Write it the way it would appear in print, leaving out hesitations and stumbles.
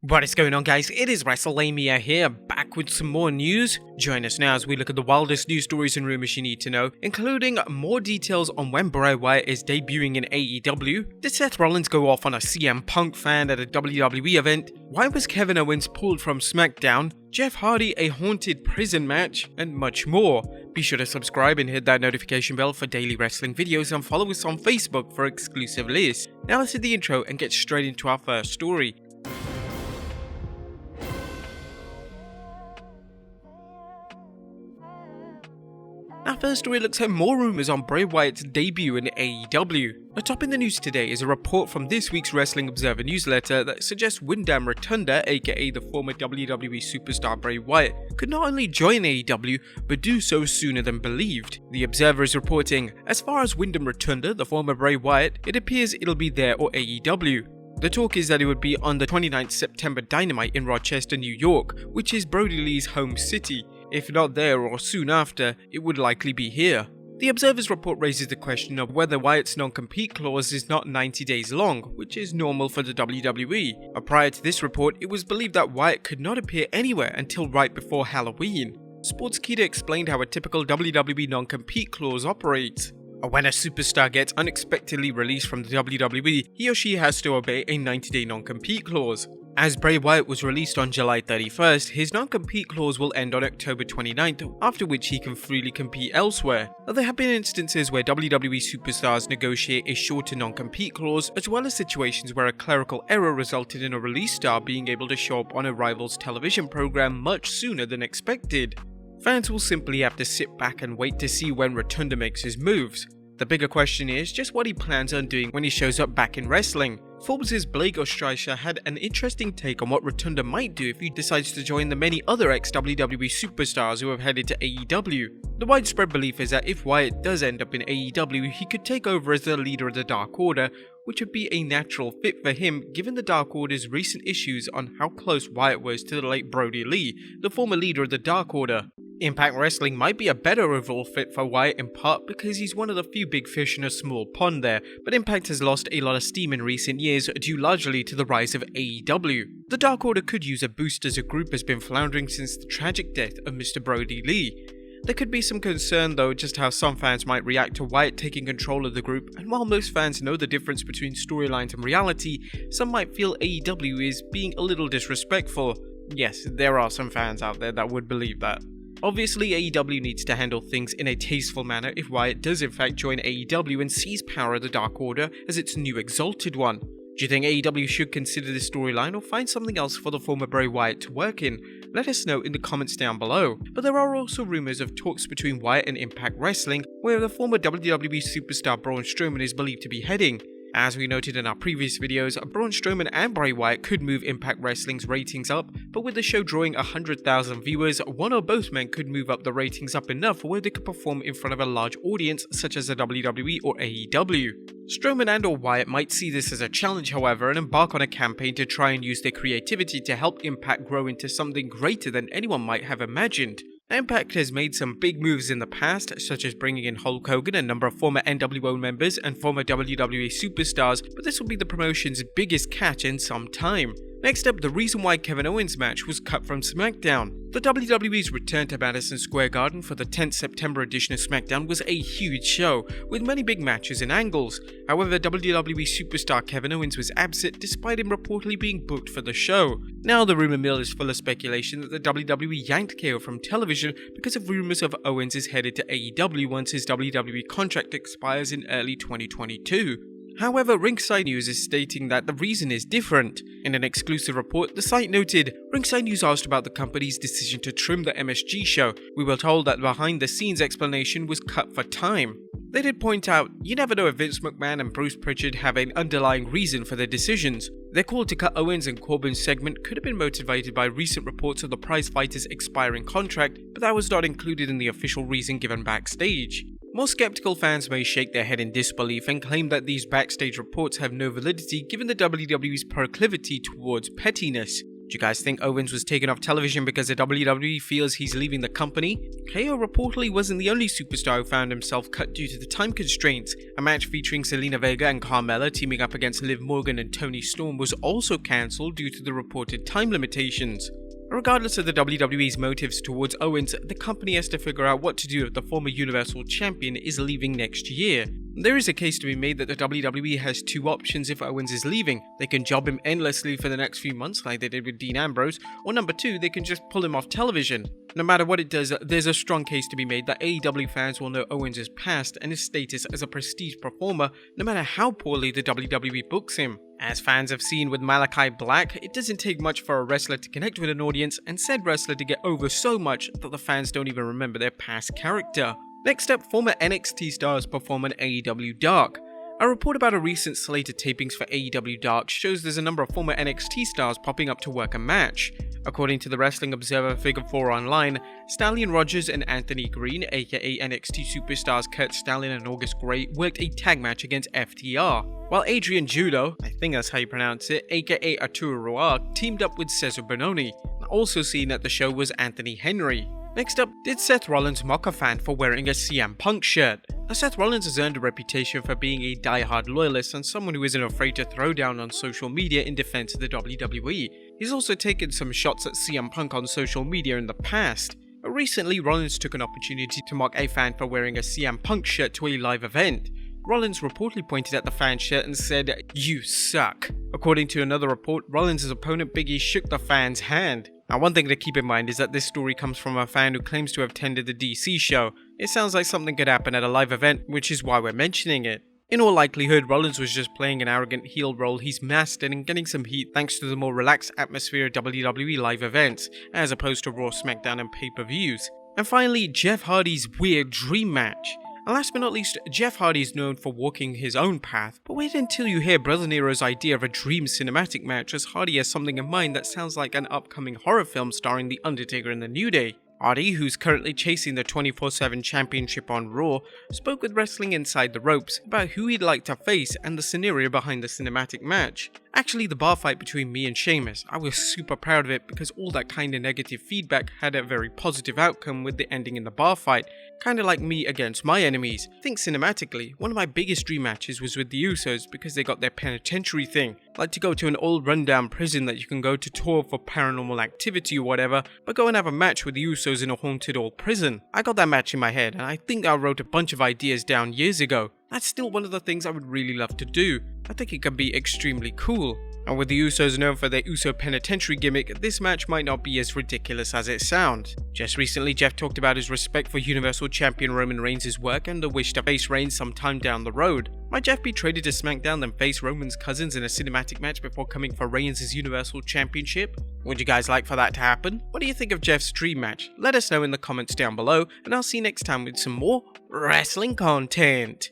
What is going on, guys? It is Wrestlelamia here, back with some more news. Join us now as we look at the wildest news stories and rumors you need to know, including more details on when Bray Wyatt is debuting in AEW. Did Seth Rollins go off on a CM Punk fan at a WWE event? Why was Kevin Owens pulled from SmackDown? Jeff Hardy a haunted prison match? And much more. Be sure to subscribe and hit that notification bell for daily wrestling videos and follow us on Facebook for exclusive lists. Now let's hit the intro and get straight into our first story. Our first story looks at more rumours on Bray Wyatt's debut in AEW. Atop in the news today is a report from this week's Wrestling Observer newsletter that suggests Wyndham Rotunda, aka the former WWE superstar Bray Wyatt, could not only join AEW, but do so sooner than believed. The Observer is reporting, as far as Wyndham Rotunda, the former Bray Wyatt, it appears it'll be there or AEW. The talk is that it would be on the 29th September Dynamite in Rochester, New York, which is Brody Lee's home city. If not there or soon after, it would likely be here. The Observer's report raises the question of whether Wyatt's non-compete clause is not 90 days long, which is normal for the WWE. But prior to this report, it was believed that Wyatt could not appear anywhere until right before Halloween. Sportskeeda explained how a typical WWE non-compete clause operates. When a superstar gets unexpectedly released from the WWE, he or she has to obey a 90-day non-compete clause. As Bray Wyatt was released on July 31st, his non-compete clause will end on October 29th, after which he can freely compete elsewhere. There have been instances where WWE superstars negotiate a shorter non-compete clause, as well as situations where a clerical error resulted in a release star being able to show up on a rival's television program much sooner than expected. Fans will simply have to sit back and wait to see when Rotunda makes his moves. The bigger question is just what he plans on doing when he shows up back in wrestling. Forbes' Blake Ostreicher had an interesting take on what Rotunda might do if he decides to join the many other ex-WWE superstars who have headed to AEW. The widespread belief is that if Wyatt does end up in AEW, he could take over as the leader of the Dark Order, which would be a natural fit for him given the Dark Order's recent issues on how close Wyatt was to the late Brody Lee, the former leader of the Dark Order. Impact Wrestling might be a better overall fit for Wyatt in part because he's one of the few big fish in a small pond there, but Impact has lost a lot of steam in recent years due largely to the rise of AEW. The Dark Order could use a boost as a group has been floundering since the tragic death of Mr. Brody Lee. There could be some concern though just how some fans might react to Wyatt taking control of the group, and while most fans know the difference between storylines and reality, some might feel AEW is being a little disrespectful. Yes, there are some fans out there that would believe that. Obviously, AEW needs to handle things in a tasteful manner if Wyatt does in fact join AEW and seize power of the Dark Order as its new exalted one. Do you think AEW should consider this storyline or find something else for the former Bray Wyatt to work in? Let us know in the comments down below. But there are also rumours of talks between Wyatt and Impact Wrestling, where the former WWE superstar Braun Strowman is believed to be heading. As we noted in our previous videos, Braun Strowman and Bray Wyatt could move Impact Wrestling's ratings up, but with the show drawing 100,000 viewers, one or both men could move up the ratings up enough where they could perform in front of a large audience such as the WWE or AEW. Strowman and or Wyatt might see this as a challenge, however, and embark on a campaign to try and use their creativity to help Impact grow into something greater than anyone might have imagined. Impact has made some big moves in the past, such as bringing in Hulk Hogan, a number of former NWO members and former WWE superstars, but this will be the promotion's biggest catch in some time. Next up, the reason why Kevin Owens' match was cut from SmackDown. The WWE's return to Madison Square Garden for the 10th September edition of SmackDown was a huge show, with many big matches and angles. However, WWE superstar Kevin Owens was absent despite him reportedly being booked for the show. Now the rumour mill is full of speculation that the WWE yanked KO from television because of rumours of Owens is headed to AEW once his WWE contract expires in early 2022. However, Ringside News is stating that the reason is different. In an exclusive report, the site noted, Ringside News asked about the company's decision to trim the MSG show. We were told that behind-the-scenes explanation was cut for time. They did point out, you never know if Vince McMahon and Bruce Pritchard have an underlying reason for their decisions. Their call to cut Owens and Corbin's segment could have been motivated by recent reports of the prize fighters' expiring contract, but that was not included in the official reason given backstage. More skeptical fans may shake their head in disbelief and claim that these backstage reports have no validity given the WWE's proclivity towards pettiness. Do you guys think Owens was taken off television because the WWE feels he's leaving the company? KO reportedly wasn't the only superstar who found himself cut due to the time constraints. A match featuring Zelina Vega and Carmella teaming up against Liv Morgan and Toni Storm was also cancelled due to the reported time limitations. Regardless of the WWE's motives towards Owens, the company has to figure out what to do if the former Universal Champion is leaving next year. There is a case to be made that the WWE has two options if Owens is leaving. They can job him endlessly for the next few months like they did with Dean Ambrose, or number two, they can just pull him off television. No matter what it does, there's a strong case to be made that AEW fans will know Owens' past and his status as a prestige performer, no matter how poorly the WWE books him. As fans have seen with Malachi Black, it doesn't take much for a wrestler to connect with an audience and said wrestler to get over so much that the fans don't even remember their past character. Next up, former NXT stars perform on AEW Dark. A report about a recent slate of tapings for AEW Dark shows there's a number of former NXT stars popping up to work a match. According to the Wrestling Observer Figure 4 Online, Stallion Rogers and Anthony Green, aka NXT superstars Kurt Stallion and August Grey, worked a tag match against FTR, while Adrian Judo, I think that's how you pronounce it, aka Arturo Roa, teamed up with Cesar Bononi. Also seen at the show was Anthony Henry. Next up, did Seth Rollins mock a fan for wearing a CM Punk shirt? Now, Seth Rollins has earned a reputation for being a die-hard loyalist and someone who isn't afraid to throw down on social media in defense of the WWE. He's also taken some shots at CM Punk on social media in the past. But recently, Rollins took an opportunity to mock a fan for wearing a CM Punk shirt to a live event. Rollins reportedly pointed at the fan shirt and said, "You suck." According to another report, Rollins' opponent Big E shook the fan's hand. Now, one thing to keep in mind is that this story comes from a fan who claims to have attended the DC show. It sounds like something could happen at a live event, which is why we're mentioning it. In all likelihood, Rollins was just playing an arrogant heel role he's mastered and getting some heat thanks to the more relaxed atmosphere of WWE live events, as opposed to Raw, SmackDown and pay-per-views. And finally, Jeff Hardy's weird dream match. And last but not least, Jeff Hardy is known for walking his own path, but wait until you hear Brother Nero's idea of a dream cinematic match, as Hardy has something in mind that sounds like an upcoming horror film starring The Undertaker and The New Day. Hardy, who's currently chasing the 24/7 championship on Raw, spoke with Wrestling Inside the Ropes about who he'd like to face and the scenario behind the cinematic match. Actually, the bar fight between me and Sheamus, I was super proud of it because all that kind of negative feedback had a very positive outcome with the ending in the bar fight, kinda like me against my enemies. Think cinematically, one of my biggest dream matches was with the Usos because they got their penitentiary thing, like to go to an old rundown prison that you can go to tour for paranormal activity or whatever, but go and have a match with the Usos in a haunted old prison. I got that match in my head and I think I wrote a bunch of ideas down years ago. That's still one of the things I would really love to do. I think it can be extremely cool. And with the Usos known for their Uso penitentiary gimmick, this match might not be as ridiculous as it sounds. Just recently, Jeff talked about his respect for Universal Champion Roman Reigns' work and the wish to face Reigns sometime down the road. Might Jeff be traded to SmackDown then face Roman's cousins in a cinematic match before coming for Reigns' Universal Championship? Would you guys like for that to happen? What do you think of Jeff's dream match? Let us know in the comments down below, and I'll see you next time with some more wrestling content.